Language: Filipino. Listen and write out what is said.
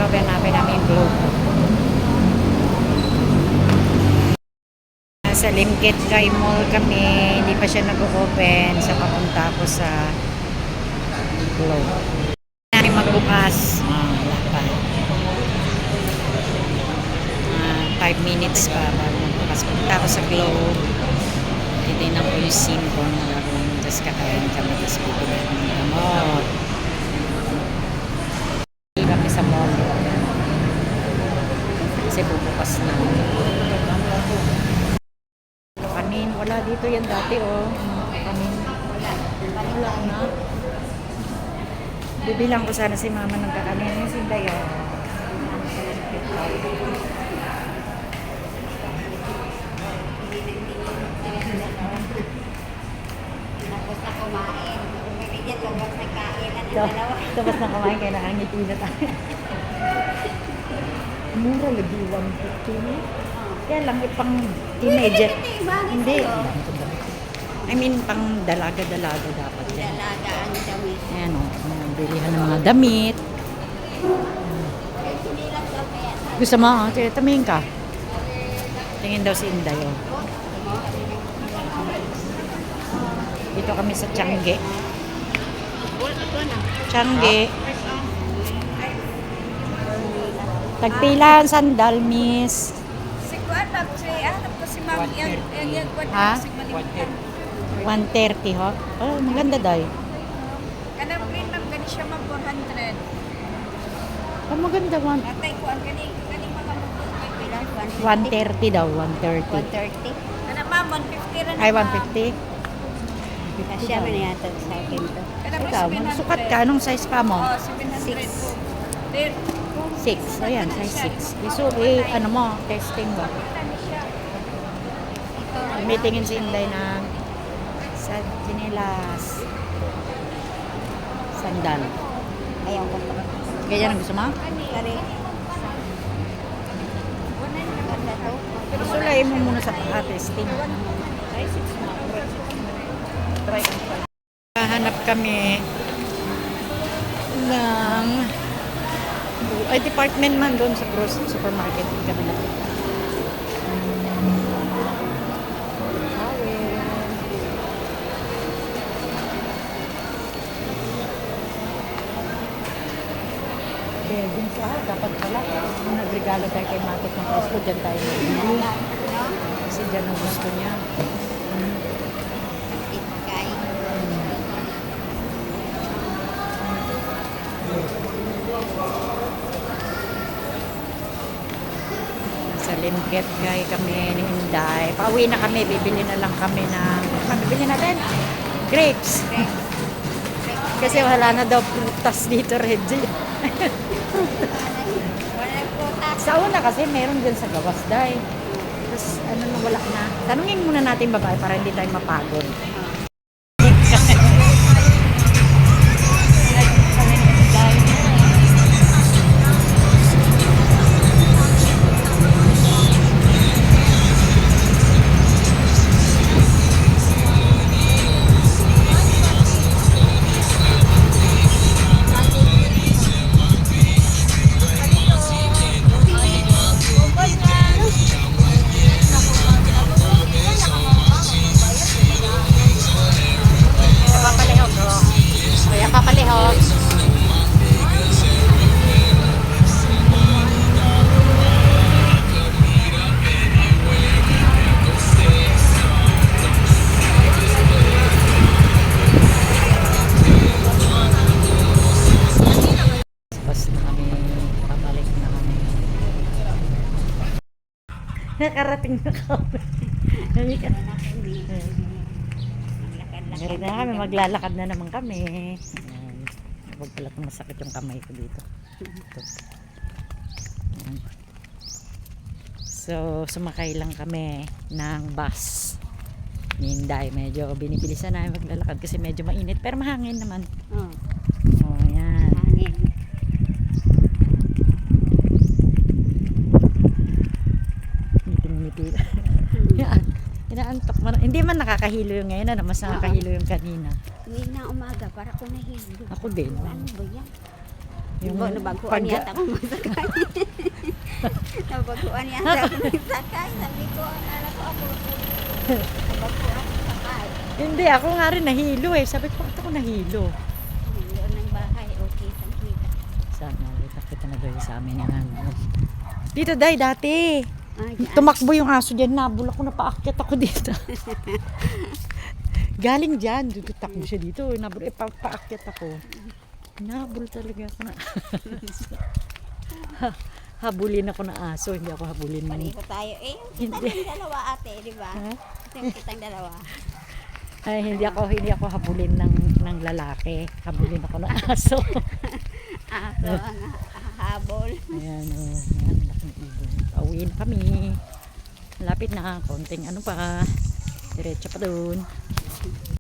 Pero hanapin namin yung globe. Sa Limkit Kai Mall kami. Hindi pa siya nag-open. Sa papunta ko sa globe. Namin magbukas. Wala pa. 5 minutes pa bago magbukas. Punta ako sa globe. Titignan ko yung SIM ko na gagawin. Tapos kakain kami. Tapos bibili ng gamot. Kami sa mall. Kasi bubukas na. Kanin. Wala dito yan dati oh. Kanin. Wala na. Bibilang ko sana si mama ng kakanin. Yung sinday oh. Tapos na kumain. Bibigyan ko ba sa kainan ang dalawa? Tapos na kumain kayo na angit na tayo. Mura lagi 150. Kaya lang pang teenager. Hindi. I mean pang dalaga-dalaga dapat yan. Dalaga ang damit. Ayan o. Bilihan ng mga damit. Hindi lang damit. Gusto mo? Okay, tumingin ka. Tingin daw si Inday o. Dito kami sa Tiangge. Tiangge. Tagpilan sandal, miss. Si Kuan, tapos si Ma'am, yung Kuan, Ha? si Malimutan. 130 ho. Oh, maganda daw. Kanang green, Ma'am, gani siya Ma'am 400. Oh, maganda one. Natay ko, ang gani mga mabot. 130 daw, 130. 130. Kanang Ma'am, 150 rin. Ay, 150. Kasya man yata sa akin to. Ikaw, sukat ka. Anong size pa mo? Oh, 700 po. There. 6. Ayan, size 6. So, ano mo, testing mo. May tingin si Inday na sa chinelas. Sandal. Ayaw ko pa. Ganyan ang gusto mo? Kari. Maganda to. Pero sulayin mo muna sa testing. Hanap kami ng department man doon sa grocery supermarket kami na. Dun sa dapat pala kung nagregalo tayo kay Matik ng Presko, dyan tayo magbili. Kasi dyan ang gusto niya. Itkay. Sa Limkit kay kami ni Inday. Pauwi na kami, bibili na lang kami ng bibili natin? Grapes. Kasi wala na daw prutas dito, Reggie. Walang prutas. Sa una kasi meron din sa gawas, Day. Tapos ano na wala na. Tanungin muna natin babae para hindi tayo mapagod. Papalihog, oh. Kaya papalihog. Bas na kami, pabalik na kami. Nakarating na kami. Meron na kami, maglalakad na naman kami. Huwag pala kung masakit yung kamay ko dito. Ito. Ayan. So, sumakay lang kami ng bus. Hinday, medyo binibilisan namin maglalakad kasi medyo mainit. Pero mahangin naman. Oh, Oh, ayan. hangin. Ngipin-ngipin. Yan. Inaantok man. Hindi man nakakahilo yung ngayon. Ano, mas nakakahilo yung kanina. Hindi na umaga para ko nahilo. Ako din. Ano ba yan? Yung Nabaguan yata akong masakay. Nabaguan yata akong masakay. Sabi ko, akala ko ako. Nabaguan masakay. Hindi, ako nga rin nahilo eh. Sabi ko, bakit ako nahilo? Doon ng bahay, okay, kita. Sana, kita na doon sa amin yan. Dito, Day, dati. Ay, yan. Tumakbo yung aso dyan. Nabul ako, napaakyat ako dito. Galing dyan. Takbo siya dito. Nabul, paakyat ako. Nabul talaga ako na. Habulin ako ng aso. Hindi ako habulin ng... Pareho tayo. Eh, yung kita ng dalawa ate, di ba? Ha? Ito yung kitang dalawa. Ay, hindi ako habulin ng lalaki. Habulin ako ng aso. Aso ang habol. Ayan, ayan, laking ibon. Pauwi na kami. Malapit na, konting ano pa. Diretso pa doon.